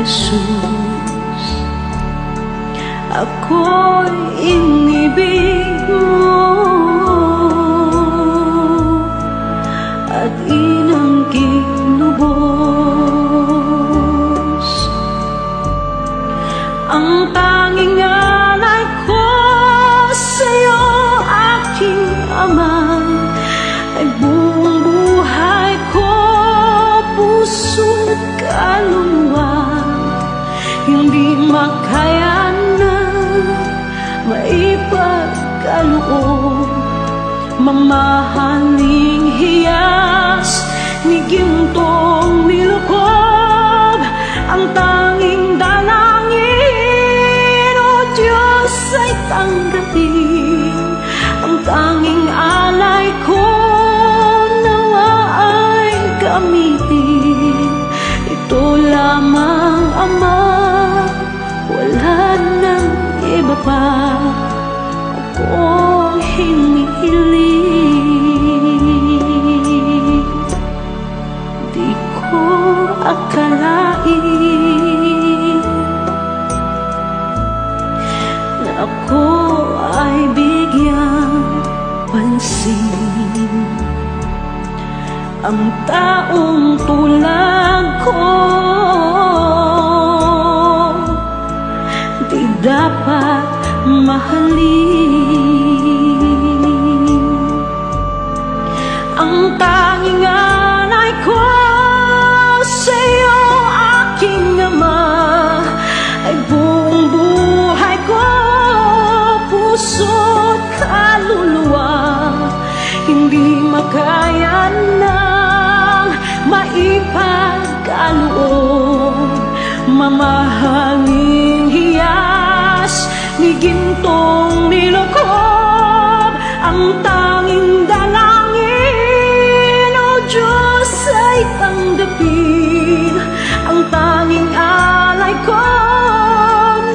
Jesus. Ako'y inibig mo at inanggit lubos. Ang tanging alay ko sa'yo, aking Ama, ay buong buhay ko, puso't kaluluwa. Hindi makaya na maipagkaloob, mamahaling hiyas ni gintong nilukob. Ang tanging dalangin, O Diyos, ay tanggapin. Ang tanging alay ko nawa ay gamitin. Ito lamang, Ama, wala nang iba pa akong hinihiling. Di ko akalain na ako ay bigyang pansin. Ang taong tulad ko di dapat mahalin. Ang tanging alay ko sa'yo, aking Ama, ay buong buhay ko, puso't kaluluwa. Hindi makaya nang maipagkaloob, mamahaling hiyas ni gintong nilukob. Ang tanging dalangin, O Diyos, ay tanggapin. Ang tanging alay ko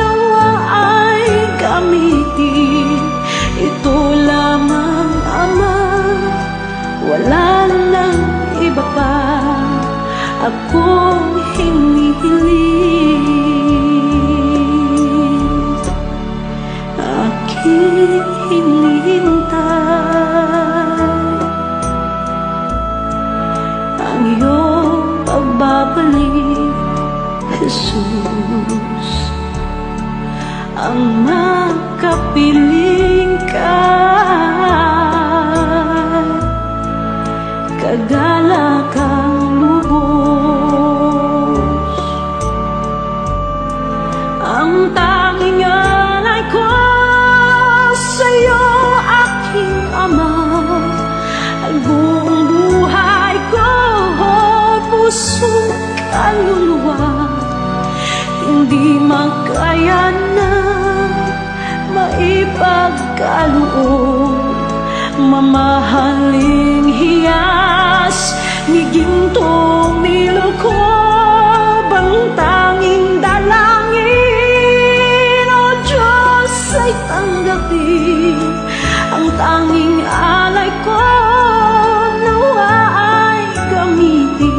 nawa ay gamitin. Ito lamang, Ama, wala nang iba pa akong hinihiling. Aking hinihintay ang iyong pagbabalik, Jesus. Ang makapiling ka, kagalakang lubos. Ang tanging alay ko sa'yo, aking Ama, ay buong buhay ko, puso't kaluluwa. Hindi makaya na maipagkaloob, mamahaling hiyas ni gintong